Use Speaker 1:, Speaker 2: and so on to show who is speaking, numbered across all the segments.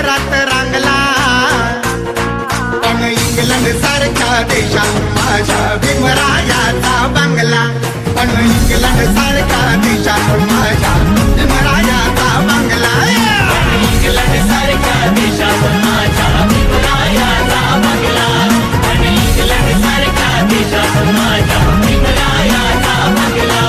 Speaker 1: दारात रांगला, पण इंग्लंड सारख्या देशात माझ्या भीमरायाचा बंगला, पण इंग्लंड सारख्या देशात माझ्या भीमरायाचा बंगला,
Speaker 2: इंग्लंड सारख्या देशात माझ्या भीमरायाचा बंगला, इंग्लंड सारख्या देशात माझ्या भीमरायाचा बंगला.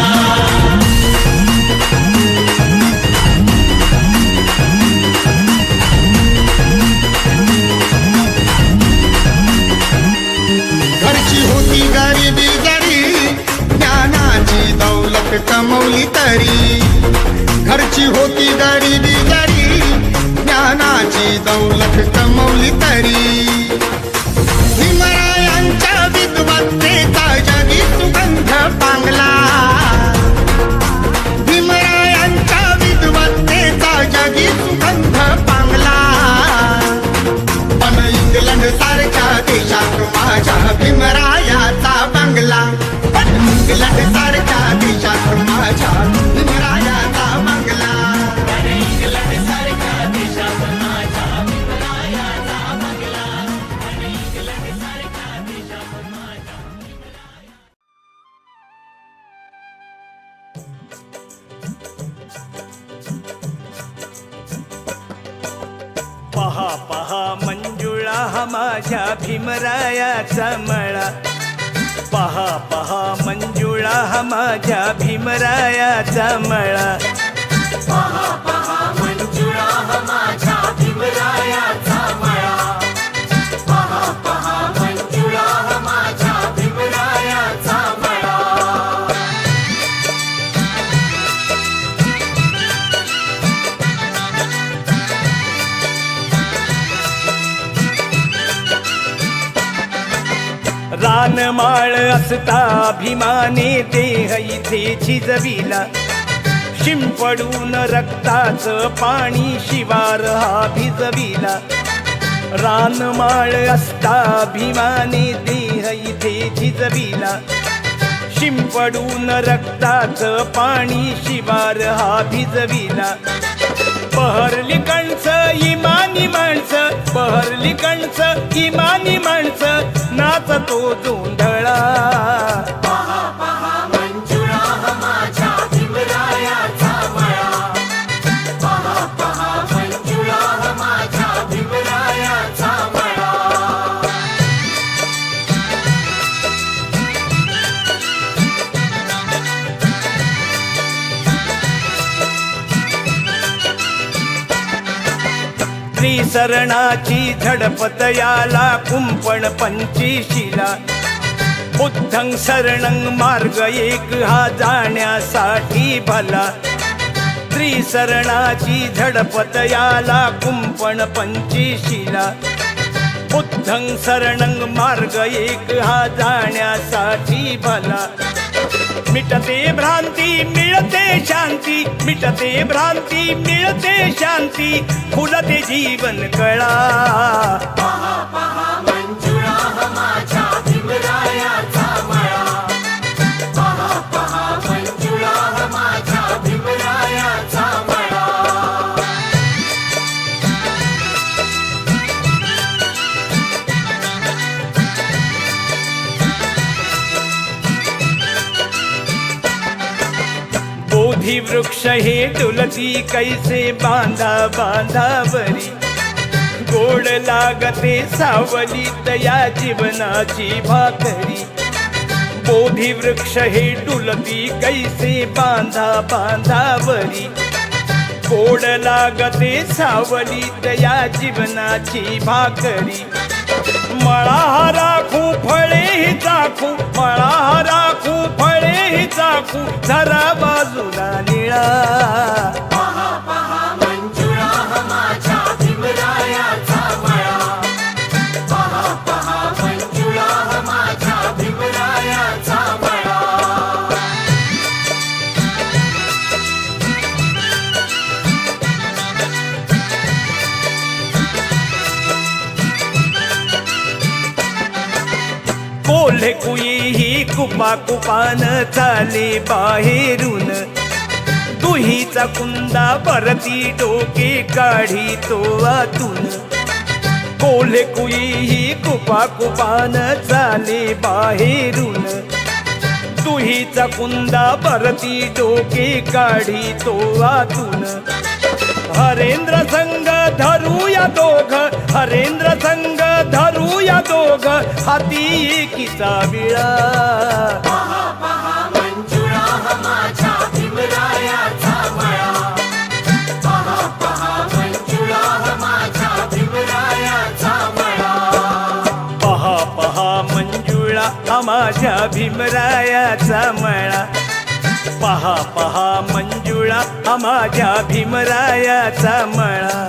Speaker 1: घरची होती गरिबी जरी ज्ञानाची दौलत कमवली तरी, घरची होती गरिबी जरी ज्ञानाची दौलत कमवली तरी, भीमरायांच्या विद्वत्तेचा जगी सुगंध पांगला, भीमरायांच्या विद्वत्तेचा जगी सुगंध पांगला, पण इंग्लंड सारख्या देशात माझ्या भीमरायाचा बंगला, पण इंग्लंड सारख्या देशात माझ्या भीमरायाचा बंगला,
Speaker 2: इंग्लंड सारख्या देशात माझ्या भीमरायाचा बंगला, इंग्लंड सारख्या देशात माझ्या भीमराया.
Speaker 3: पहा पहा मंजुळा हा माझ्या भीमरायाचा मळा, पहा पहा मंजुळा हा माझ्या भीमरायाचा मळा,
Speaker 2: पहा पहा मंजुळा हा माझ्या भीमरायाचा मळा, पहा पहा मंजुळा हा माझ्या भीमरायाचा मळा.
Speaker 3: रानमाळ असता अभिमाने देह इथे झिजविला, शिंपडून रक्ताचं पाणी शिवार हा भिजविला, रानमाळ असता अभिमाने देह इथे झिजविला, शिंपडून रक्ताचं पाणी शिवार हा भिजविला, बहरली कणसं इमानी माणसं, बहरली कणसं इमानी माणसं, नाचतो जोंधळा.
Speaker 2: पहा पहा मंजुळा हा माझ्या भीमरायाचा मळा, पहा पहा मंजुळा हा माझ्या भीमरायाचा मळा.
Speaker 3: त्रिसरणाची झडपत याला कुंपण पंचीशीला, बुद्धं शरणं मार्ग एक हा जाण्यासाठी भला, त्रिसरणाची झडपत याला कुंपण पंचीशीला, बुद्धं शरणं मार्ग एक हा जाण्यासाठी भला, मिटते भ्रांती मिळते शांती, मिटते भ्रांती मिळते शांती, फुलते जीवन कळा.
Speaker 2: पहा पहा मंजुळा हा माझ्या भीमरायाचा मळा, पहा पहा मंजुळा हा माझ्या भीमरायाचा मळा.
Speaker 3: बोधी वृक्ष हे डुलती कैसे बांधा बांधावरी, गोड लागते सावली तया जीवनाची भाकरी, बोधी वृक्ष हे डुलती कैसे बांधा बांधावरी, गोड लागते सावली तया जीवनाची भाकरी, मळा हा राखू फळे ही चाखू, मळा हा राखू फळे ही चाखू, झरा बाजूला निळा.
Speaker 2: पहा पहा मंजुळा हा माझ्या भीमरायाचा मळा, पहा पहा मंजुळा हा माझ्या भीमरायाचा मळा.
Speaker 3: कोल्हे कुई ही कुपा कुपान चाले बाहेरून, तुहीचा कुंदा भरती डोके काढी तो आतून कोल्हे कुई ही कुपा कुपान चाले बाहेरून तुहीचा कुंदा भरती डोके काढी तो आतून हरेंद्र संग धरूया दोघ हरेंद्र संग धरूया दोघ हाती एकीचा विळा
Speaker 2: पहा पहा मंजुळा हा माझ्या भीमरायाचा मळा पहा पहा मंजुळा हा माझ्या भीमरायाचा मळा
Speaker 3: पहा पहा मंजुळा हा माझ्या भीमरायाचा मळा पहा पहा मंजुळा हा माझ्या भीमरायाचा मळा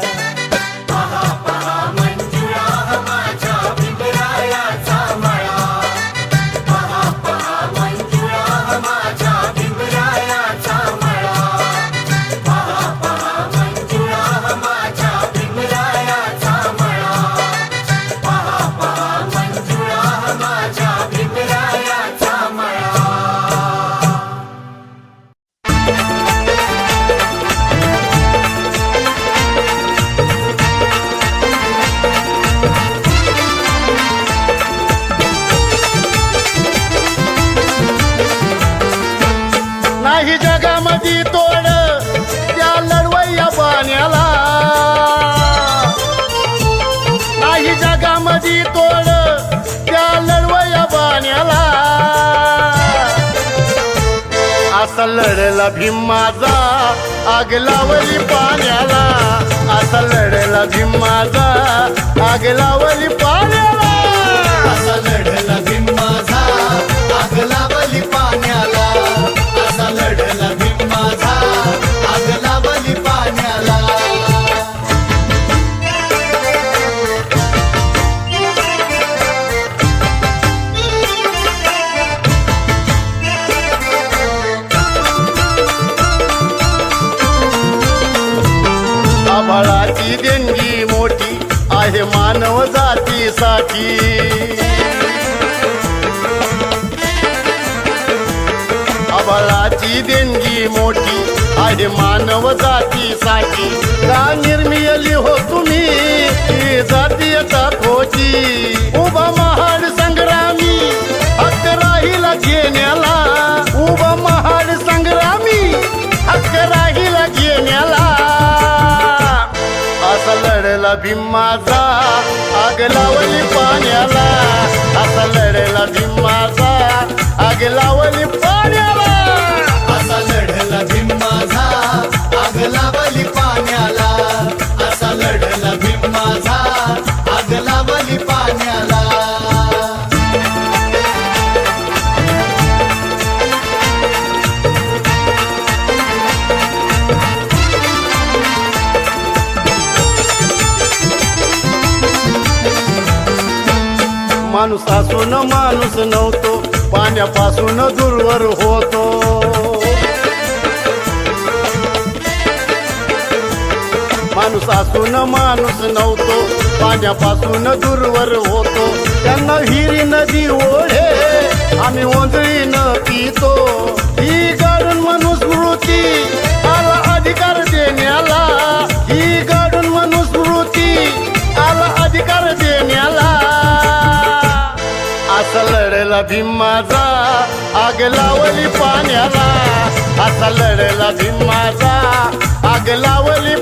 Speaker 2: पहा पहा मंजुळा हा माझ्या भीमरायाचा मळा पहा पहा मंजुळा हा माझ्या भीमरायाचा मळा पहा पहा मंजुळा हा माझ्या भीमरायाचा मळा पहा पहा मंजुळा हा माझ्या भीमरायाचा मळा
Speaker 4: नाही जगामध्ये तोड त्या लढवय्या पाण्याला नाही जगामध्ये तोड त्या लढवय्या पाण्याला असा लढला भीम माझा आग लावली पाण्याला असा लढला भीम माझा आग लावली पाण्याला
Speaker 1: असा लढला भीम माझा आग लावली पाण्याला असा लढला भीम माझा आग लावली पाण्याला
Speaker 4: आभाळाची देणगी मोठी आहे मानव जातीसाठी आभाळाची देणगी मोठी आहे मानव जातीसाठी का निर्मिली हो तुम्ही ही जातीयता खोटी उभा महाड संग्रामी हक्क राहिला घेण्याला उभा महाड संग्रामी हक्क राहिला घेण्याला असा लढला भीम माझा आग लावली पाण्याला असा लढला भीम माझा आग लावली पाण्याला
Speaker 1: असा लढला भीम माझा आग लावली पाण्याला असा लढला भीम माझा आग लावली पाण्याला
Speaker 4: माणूस असून माणूस नव्हतो पाण्यापासून दूरवर होतो माणूस असून माणूस नव्हतो पाण्यापासून दूरवर होतो त्यांना हिरी नदी ओढे आम्ही ओंजळी न पितो ही गाडून मनुस्मृती आला अधिकार देण्याला ही गाडून मनुस्मृती आला अधिकार देण्याला असा लढला भीम माझा आग लावली पाण्याला असा लढला भीम माझा आग लावली